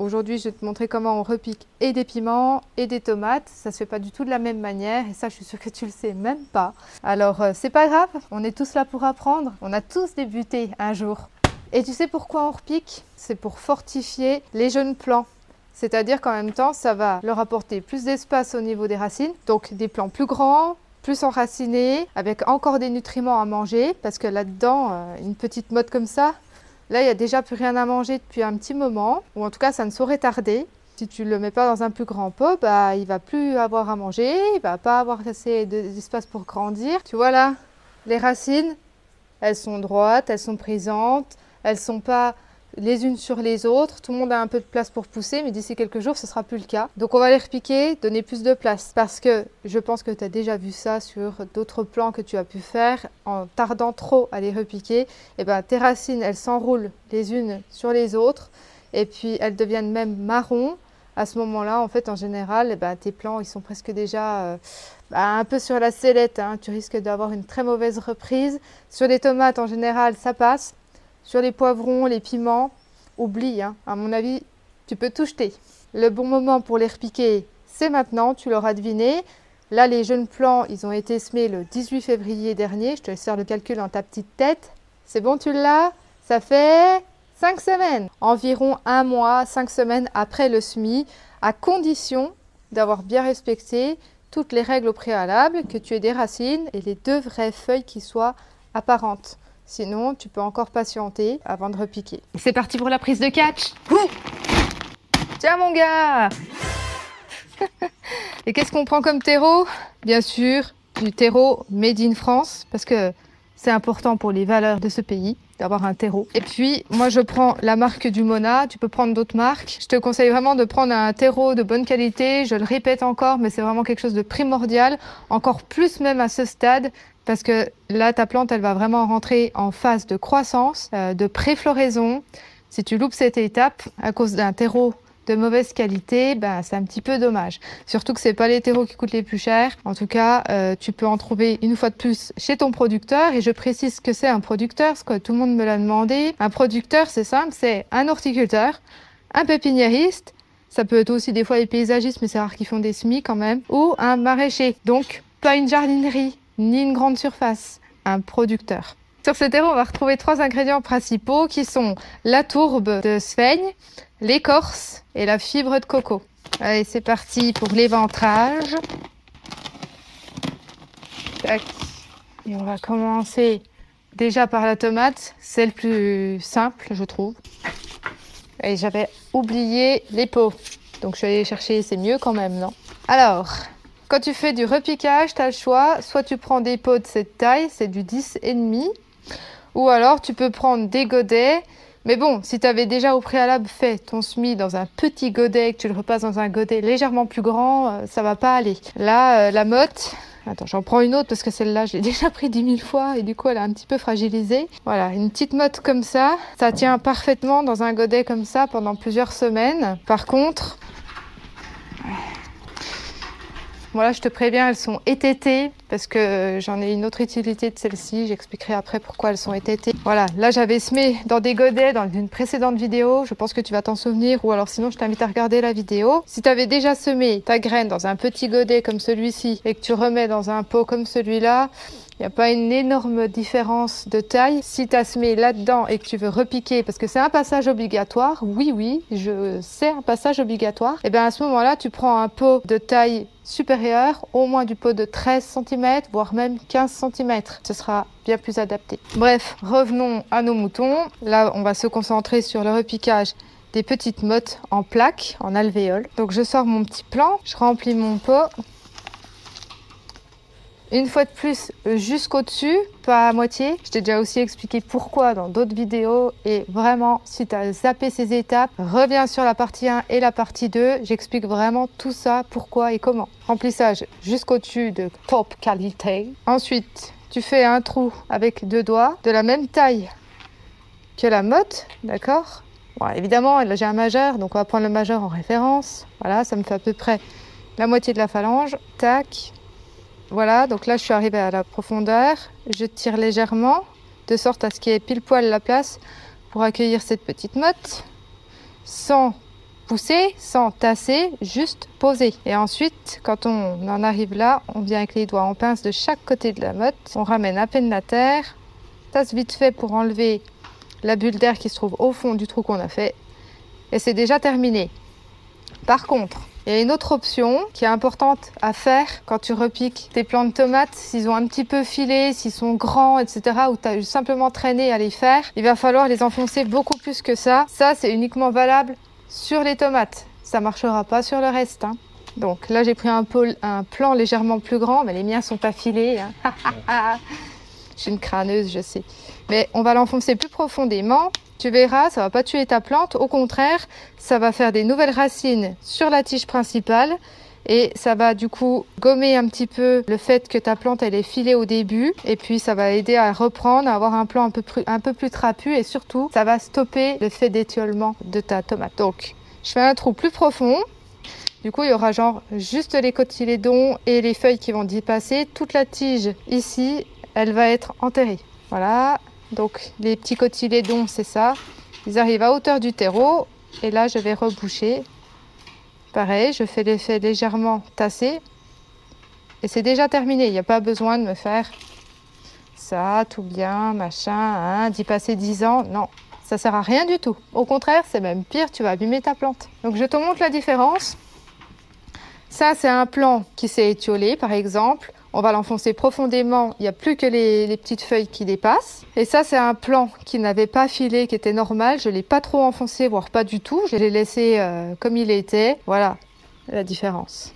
Aujourd'hui, je vais te montrer comment on repique et des piments et des tomates. Ça se fait pas du tout de la même manière et ça, je suis sûre que tu le sais même pas. Alors, c'est pas grave, on est tous là pour apprendre. On a tous débuté un jour. Et tu sais pourquoi on repique? C'est pour fortifier les jeunes plants. C'est-à-dire qu'en même temps, ça va leur apporter plus d'espace au niveau des racines, donc des plants plus grands, plus enracinés, avec encore des nutriments à manger, parce que là-dedans, une petite mode comme ça, là, il n'y a déjà plus rien à manger depuis un petit moment, ou en tout cas, ça ne saurait tarder. Si tu ne le mets pas dans un plus grand pot, bah, il ne va plus avoir à manger, il ne va pas avoir assez d'espace pour grandir. Tu vois là, les racines, elles sont droites, elles sont présentes, elles ne sont pas les unes sur les autres. Tout le monde a un peu de place pour pousser, mais d'ici quelques jours, ce ne sera plus le cas. Donc on va les repiquer, donner plus de place. Parce que je pense que tu as déjà vu ça sur d'autres plants que tu as pu faire. En tardant trop à les repiquer, et ben, tes racines, elles s'enroulent les unes sur les autres. Et puis elles deviennent même marron. À ce moment-là, en fait, en général, eh ben, tes plants, ils sont presque déjà un peu sur la sellette. Hein. Tu risques d'avoir une très mauvaise reprise. Sur les tomates, en général, ça passe. Sur les poivrons, les piments, oublie, hein. À mon avis, tu peux tout jeter. Le bon moment pour les repiquer, c'est maintenant, tu l'auras deviné. Là, les jeunes plants, ils ont été semés le 18 février dernier. Je te laisse faire le calcul dans ta petite tête. C'est bon, tu l'as? Ça fait 5 semaines. Environ un mois, 5 semaines après le semis, à condition d'avoir bien respecté toutes les règles au préalable, que tu aies des racines et les 2 vraies feuilles qui soient apparentes. Sinon, tu peux encore patienter avant de repiquer. C'est parti pour la prise de catch. Tiens mon gars. Et qu'est-ce qu'on prend comme terreau? Bien sûr, du terreau made in France, parce que c'est important pour les valeurs de ce pays d'avoir un terreau. Et puis, moi, je prends la marque du Mona. Tu peux prendre d'autres marques. Je te conseille vraiment de prendre un terreau de bonne qualité. Je le répète encore, mais c'est vraiment quelque chose de primordial. Encore plus même à ce stade. Parce que là, ta plante, elle va vraiment rentrer en phase de croissance, de préfloraison. Si tu loupes cette étape à cause d'un terreau de mauvaise qualité, ben, c'est un petit peu dommage. Surtout que c'est pas les terreaux qui coûtent les plus chers. En tout cas, tu peux en trouver une fois de plus chez ton producteur. Et je précise que c'est un producteur, parce que tout le monde me l'a demandé. Un producteur, c'est simple, c'est un horticulteur, un pépiniériste. Ça peut être aussi des fois les paysagistes, mais c'est rare qu'ils font des semis quand même. Ou un maraîcher. Donc, pas une jardinerie, ni une grande surface, un producteur. Sur ce terreau, on va retrouver 3 ingrédients principaux qui sont la tourbe de Sveigne, l'écorce et la fibre de coco. Allez, c'est parti pour l'éventrage. Tac. Et on va commencer déjà par la tomate, c'est le plus simple, je trouve. Et j'avais oublié les pots, donc je suis allée les chercher, c'est mieux quand même, non? Alors, quand tu fais du repiquage, tu as le choix. Soit tu prends des pots de cette taille, c'est du 10,5. Ou alors tu peux prendre des godets. Mais bon, si tu avais déjà au préalable fait ton semis dans un petit godet, que tu le repasses dans un godet légèrement plus grand, ça va pas aller. Là, la motte... Attends, j'en prends une autre parce que celle-là, je l'ai déjà pris 10 000 fois et du coup, elle est un petit peu fragilisée. Voilà, une petite motte comme ça. Ça tient parfaitement dans un godet comme ça pendant plusieurs semaines. Par contre... Voilà, je te préviens, elles sont étêtées parce que j'en ai une autre utilité de celle-ci. J'expliquerai après pourquoi elles sont étêtées. Voilà, là j'avais semé dans des godets dans une précédente vidéo. Je pense que tu vas t'en souvenir ou alors sinon je t'invite à regarder la vidéo. Si tu avais déjà semé ta graine dans un petit godet comme celui-ci et que tu remets dans un pot comme celui-là, il n'y a pas une énorme différence de taille. Si tu as semé là-dedans et que tu veux repiquer, parce que c'est un passage obligatoire, oui, c'est un passage obligatoire, et bien à ce moment-là, tu prends un pot de taille supérieure, au moins du pot de 13 cm, voire même 15 cm. Ce sera bien plus adapté. Bref, revenons à nos moutons. Là, on va se concentrer sur le repiquage des petites mottes en plaques, en alvéoles. Donc je sors mon petit plan, je remplis mon pot. Une fois de plus, jusqu'au-dessus, pas à moitié. Je t'ai déjà aussi expliqué pourquoi dans d'autres vidéos. Et vraiment, si tu as zappé ces étapes, reviens sur la partie 1 et la partie 2. J'explique vraiment tout ça, pourquoi et comment. Remplissage jusqu'au-dessus de top qualité. Ensuite, tu fais un trou avec 2 doigts de la même taille que la motte, d'accord? Bon, évidemment, là j'ai un majeur, donc on va prendre le majeur en référence. Voilà, ça me fait à peu près la moitié de la phalange. Tac. Voilà, donc là je suis arrivée à la profondeur, je tire légèrement, de sorte à ce qu'il y ait pile poil la place pour accueillir cette petite motte, sans pousser, sans tasser, juste poser. Et ensuite, quand on en arrive là, on vient avec les doigts en pince de chaque côté de la motte. On ramène à peine la terre, tasse vite fait pour enlever la bulle d'air qui se trouve au fond du trou qu'on a fait. Et c'est déjà terminé. Par contre, il y a une autre option qui est importante à faire quand tu repiques tes plants de tomates. S'ils ont un petit peu filé, s'ils sont grands, etc., ou tu as simplement traîné à les faire, il va falloir les enfoncer beaucoup plus que ça. Ça, c'est uniquement valable sur les tomates. Ça ne marchera pas sur le reste, hein. Donc là, j'ai pris un plan légèrement plus grand, mais les miens sont pas filés, hein. Je suis une crâneuse, je sais. Mais on va l'enfoncer plus profondément. Tu verras, ça va pas tuer ta plante. Au contraire, ça va faire des nouvelles racines sur la tige principale. Et ça va du coup gommer un petit peu le fait que ta plante elle est filée au début. Et puis ça va aider à reprendre, à avoir un plan un peu plus trapu. Et surtout, ça va stopper le fait d'étiolement de ta tomate. Donc, je fais un trou plus profond. Du coup, il y aura genre juste les cotylédons et les feuilles qui vont y passer. Toute la tige ici, elle va être enterrée. Voilà. Donc les petits cotylédons, c'est ça. Ils arrivent à hauteur du terreau. Et là, je vais reboucher. Pareil, je fais l'effet légèrement tassé. Et c'est déjà terminé. Il n'y a pas besoin de me faire ça, tout bien, machin, hein, d'y passer 10 ans. Non, ça sert à rien du tout. Au contraire, c'est même pire, tu vas abîmer ta plante. Donc je te montre la différence. Ça, c'est un plant qui s'est étiolé, par exemple. On va l'enfoncer profondément, il n'y a plus que les petites feuilles qui dépassent. Et ça, c'est un plant qui n'avait pas filé, qui était normal. Je ne l'ai pas trop enfoncé, voire pas du tout. Je l'ai laissé comme il était. Voilà la différence.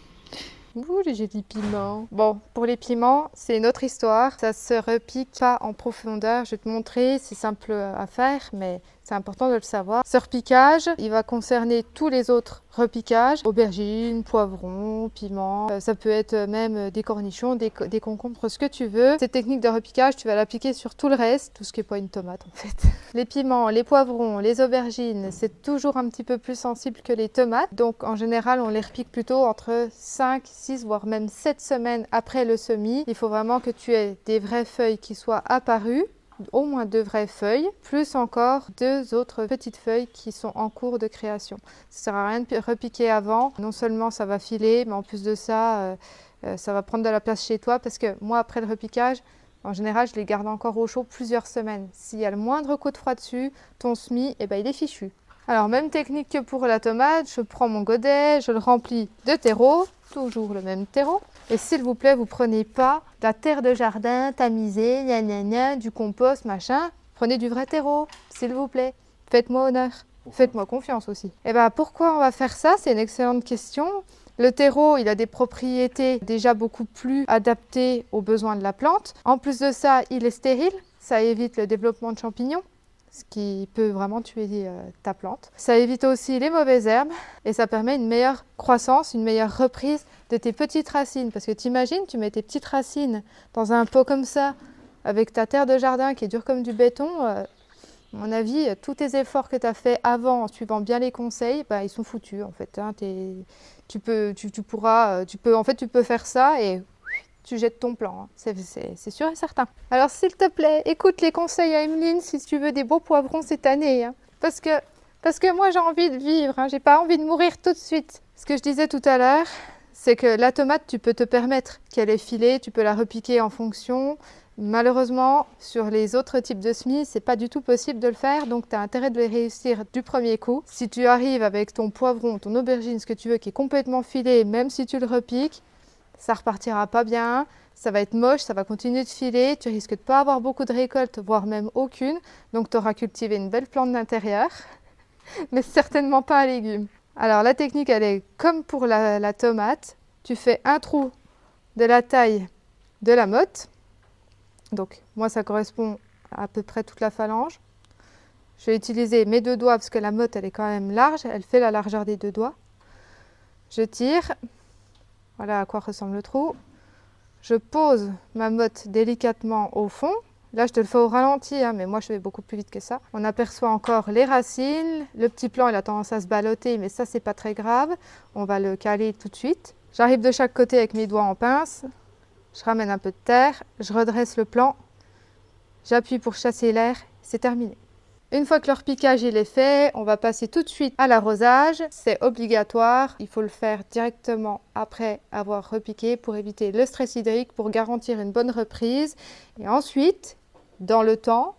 Ouh, les jolis piments. Bon, pour les piments, c'est une autre histoire. Ça se repique pas en profondeur. Je vais te montrer, c'est simple à faire, mais c'est important de le savoir. Ce repiquage, il va concerner tous les autres repiquages. Aubergines, poivrons, piments. Ça peut être même des cornichons, des concombres, ce que tu veux. Cette technique de repiquage, tu vas l'appliquer sur tout le reste, tout ce qui n'est pas une tomate en fait. Les piments, les poivrons, les aubergines, c'est toujours un petit peu plus sensible que les tomates. Donc en général, on les repique plutôt entre 5, 6, voire même 7 semaines après le semis. Il faut vraiment que tu aies des vraies feuilles qui soient apparues. Au moins 2 vraies feuilles, plus encore 2 autres petites feuilles qui sont en cours de création. Ça ne sert à rien de repiquer avant. Non seulement ça va filer, mais en plus de ça, ça va prendre de la place chez toi parce que moi, après le repiquage, en général, je les garde encore au chaud plusieurs semaines. S'il y a le moindre coup de froid dessus, ton semis, eh ben, il est fichu. Alors, même technique que pour la tomate, je prends mon godet, je le remplis de terreau, toujours le même terreau. Et s'il vous plaît, vous prenez pas de la terre de jardin tamisée, gna gna gna, du compost, machin. Prenez du vrai terreau, s'il vous plaît. Faites-moi honneur. Faites-moi confiance aussi. Et ben pourquoi on va faire ça? C'est une excellente question. Le terreau, il a des propriétés déjà beaucoup plus adaptées aux besoins de la plante. En plus de ça, il est stérile. Ça évite le développement de champignons, ce qui peut vraiment tuer ta plante. Ça évite aussi les mauvaises herbes et ça permet une meilleure croissance, une meilleure reprise de tes petites racines. Parce que t'imagines, tu mets tes petites racines dans un pot comme ça, avec ta terre de jardin qui est dure comme du béton. À mon avis, tous tes efforts que tu as fait avant, en suivant bien les conseils, bah, ils sont foutus en fait. Hein. Tu peux faire ça et tu jettes ton plan, hein. C'est sûr et certain. Alors s'il te plaît, écoute les conseils à Emeline si tu veux des beaux poivrons cette année. Hein. Parce que moi j'ai envie de vivre, hein. J'ai pas envie de mourir tout de suite. Ce que je disais tout à l'heure, c'est que la tomate, tu peux te permettre qu'elle est filée, tu peux la repiquer en fonction. Malheureusement, sur les autres types de semis, c'est pas du tout possible de le faire, donc tu as intérêt de les réussir du premier coup. Si tu arrives avec ton poivron, ton aubergine, ce que tu veux, qui est complètement filé, même si tu le repiques, ça repartira pas bien, ça va être moche, ça va continuer de filer, tu risques de pas avoir beaucoup de récoltes, voire même aucune, donc tu auras cultivé une belle plante d'intérieur, mais certainement pas un légume. Alors la technique, elle est comme pour la tomate, tu fais un trou de la taille de la motte, donc moi ça correspond à peu près toute la phalange. Je vais utiliser mes 2 doigts parce que la motte elle est quand même large, elle fait la largeur des 2 doigts. Je tire, voilà à quoi ressemble le trou. Je pose ma motte délicatement au fond. Là je te le fais au ralenti, hein, mais moi je vais beaucoup plus vite que ça. On aperçoit encore les racines, le petit plant il a tendance à se balloter, mais ça c'est pas très grave. On va le caler tout de suite. J'arrive de chaque côté avec mes doigts en pince. Je ramène un peu de terre, je redresse le plant, j'appuie pour chasser l'air, c'est terminé. Une fois que le repiquage il est fait, on va passer tout de suite à l'arrosage. C'est obligatoire, il faut le faire directement après avoir repiqué pour éviter le stress hydrique, pour garantir une bonne reprise. Et ensuite, dans le temps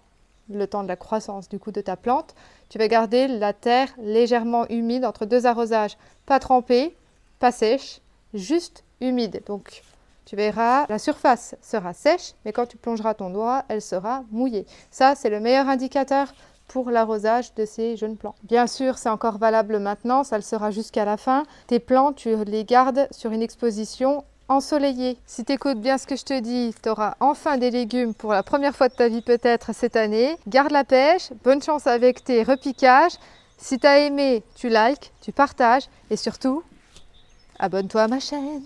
de la croissance du coup de ta plante, tu vas garder la terre légèrement humide entre deux arrosages. Pas trempée, pas sèche, juste humide. Donc tu verras, la surface sera sèche, mais quand tu plongeras ton doigt, elle sera mouillée. Ça, c'est le meilleur indicateur pour l'arrosage de ces jeunes plants. Bien sûr, c'est encore valable maintenant, ça le sera jusqu'à la fin. Tes plants, tu les gardes sur une exposition ensoleillée. Si tu écoutes bien ce que je te dis, tu auras enfin des légumes pour la première fois de ta vie peut-être cette année. Garde la pêche, bonne chance avec tes repiquages. Si tu as aimé, tu likes, tu partages et surtout, abonne-toi à ma chaîne.